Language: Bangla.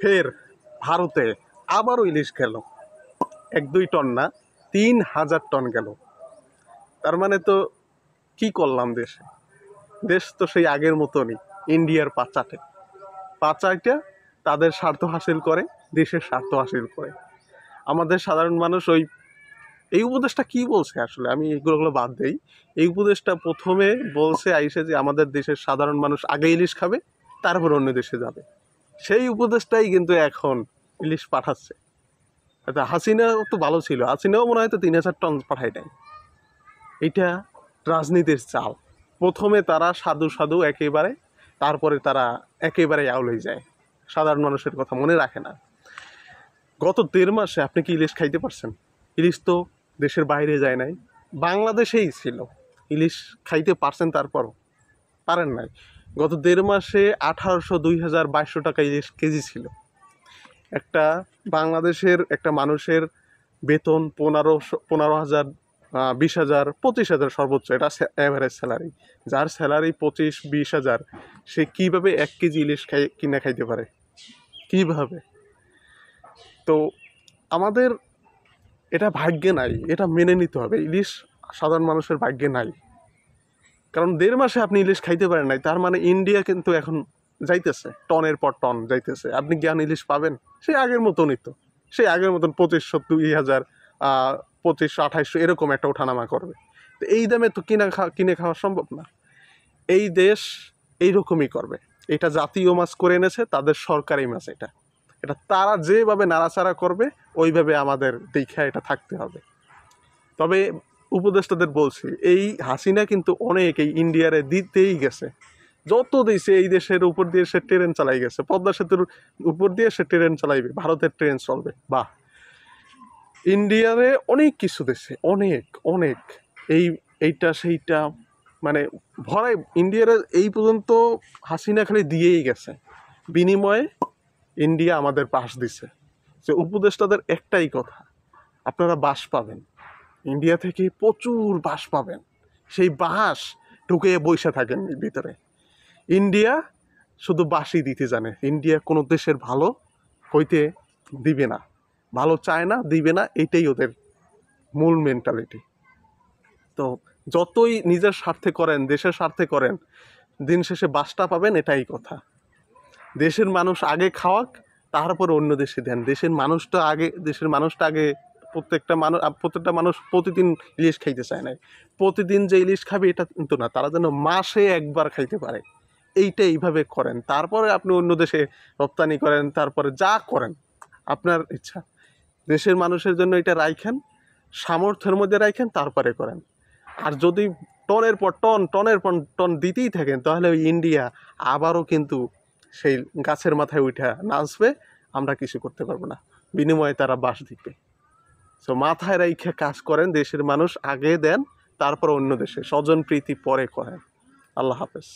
ফের ভারতে আবারও ইলিশ গেল, 1-2 টন না, 3000 টন গেল। তার মানে তো কি করলাম দেশে? দেশ তো সেই আগের মতনই, ইন্ডিয়ার পাচাইটা তাদের স্বার্থ হাসিল করে, দেশের স্বার্থ হাসিল করে। আমাদের সাধারণ মানুষ এই উপদেশটা কি বলছে আসলে, আমি এগুলো বাদ দেই। এই উপদেশটা প্রথমে বলছে আইসে যে আমাদের দেশের সাধারণ মানুষ আগে ইলিশ খাবে, তারপর অন্য দেশে যাবে। সেই উপদেশটাই কিন্তু এখন ইলিশ পাঠাচ্ছে। হাসিনাও তো ভালো ছিল, হাসিনাও মনে হয় তো 3000 টন পাঠায় নাই। এটা রাজনীতির চাল। প্রথমে তারা সাধু সাধু একেবারে, তারপরে তারা একেবারে আউল হয়ে যায়, সাধারণ মানুষের কথা মনে রাখে না। গত 1.5 মাসে আপনি কি ইলিশ খাইতে পারছেন? ইলিশ তো দেশের বাইরে যায় নাই, বাংলাদেশেই ছিল। ইলিশ খাইতে পারছেন? তারপরও পারেন নাই। গত 1.5 মাসে 1800-2000-2200 টাকা ইলিশ কেজি ছিল। একটা বাংলাদেশের একটা মানুষের বেতন 15,000, 20,000, 25,000 সর্বোচ্চ, এটা অ্যাভারেজ স্যালারি। যার স্যালারি 25-20,000, সে কীভাবে 1 কেজি ইলিশ কিনে খাইতে পারে? কীভাবে? তো আমাদের এটা ভাগ্যে নাই, এটা মেনে নিতে হবে। ইলিশ সাধারণ মানুষের ভাগ্যে নাই, কারণ 1.5 মাসে আপনি ইলিশ খাইতে পারেন নাই। তার মানে ইন্ডিয়া কিন্তু এখন যাইতেছে, টনের পর টন যাইতেছে। আপনি জ্ঞান ইলিশ পাবেন সেই আগের মতনই তো, সেই আগের মতন 2500, 2000, 2500, 2800 এরকম একটা ওঠানামা করবে। তো এই দামে তো কিনে খাওয়া সম্ভব না। এই দেশ এইরকমই করবে। এটা জাতীয় মাছ করে এনেছে, তাদের সরকারি মাছ। এটা তারা যেভাবে নাড়াচাড়া করবে ওইভাবে আমাদের দেখা এটা থাকতে হবে। তবে উপদেষ্টাদের বলছি, এই হাসিনা কিন্তু অনেক এই ইন্ডিয়ারে দিতেই গেছে, যত দিয়েছে এই দেশের উপর দিয়ে সে ট্রেন চালাই গেছে। পদ্মা সেতুর উপর দিয়ে সে ট্রেন চালাইবে, ভারতের ট্রেন চলবে। বাহ, ইন্ডিয়ারে অনেক কিছু দিছে, অনেক অনেক, এইটা সেইটা, মানে ভরাই ইন্ডিয়ারে এই পর্যন্ত হাসিনা খালি দিয়েই গেছে। বিনিময়ে ইন্ডিয়া আমাদের বাস দিছে। যে উপদেষ্টাদের একটাই কথা, আপনারা বাস পাবেন, ইন্ডিয়া থেকে প্রচুর বাস পাবেন। সেই বাস ঢুকে বসে থাকেন ভিতরে। ইন্ডিয়া শুধু বাসই দিতে জানে। ইন্ডিয়া কোনো দেশের ভালো হইতে দিবে না, ভালো চায় না, দিবে না। এটাই ওদের মূল মেন্টালিটি। তো যতই নিজের স্বার্থে করেন, দেশের স্বার্থে করেন, দিন শেষে বাসটা পাবেন, এটাই কথা। দেশের মানুষ আগে খাওয়াক, তারপরে অন্য দেশে দেন। দেশের মানুষটা আগে। প্রত্যেকটা মানুষ প্রতিদিন ইলিশ খাইতে চায় না। প্রতিদিন যে ইলিশ খাবে এটা কিন্তু না, তারা যেন মাসে একবার খাইতে পারে, এইভাবে করেন। তারপরে আপনি অন্য দেশে রপ্তানি করেন, তারপরে যা করেন আপনার ইচ্ছা। দেশের মানুষের জন্য এটা রাখেন, সামর্থ্যের মধ্যে রাখেন, তারপরে করেন। আর যদি টনের পর টন দিতেই থাকেন, তাহলে ওই ইন্ডিয়া আবারও কিন্তু সেই গাছের মাথায় উঠা নাচবে, আমরা কিছু করতে পারবো না। বিনিময়ে তারা বাস দিবে। সো মাথায় রাইখে কাজ করেন, দেশের মানুষ আগে দেন, তারপর অন্য দেশে স্বজন প্রীতি পরে করেন। আল্লাহ হাফেজ।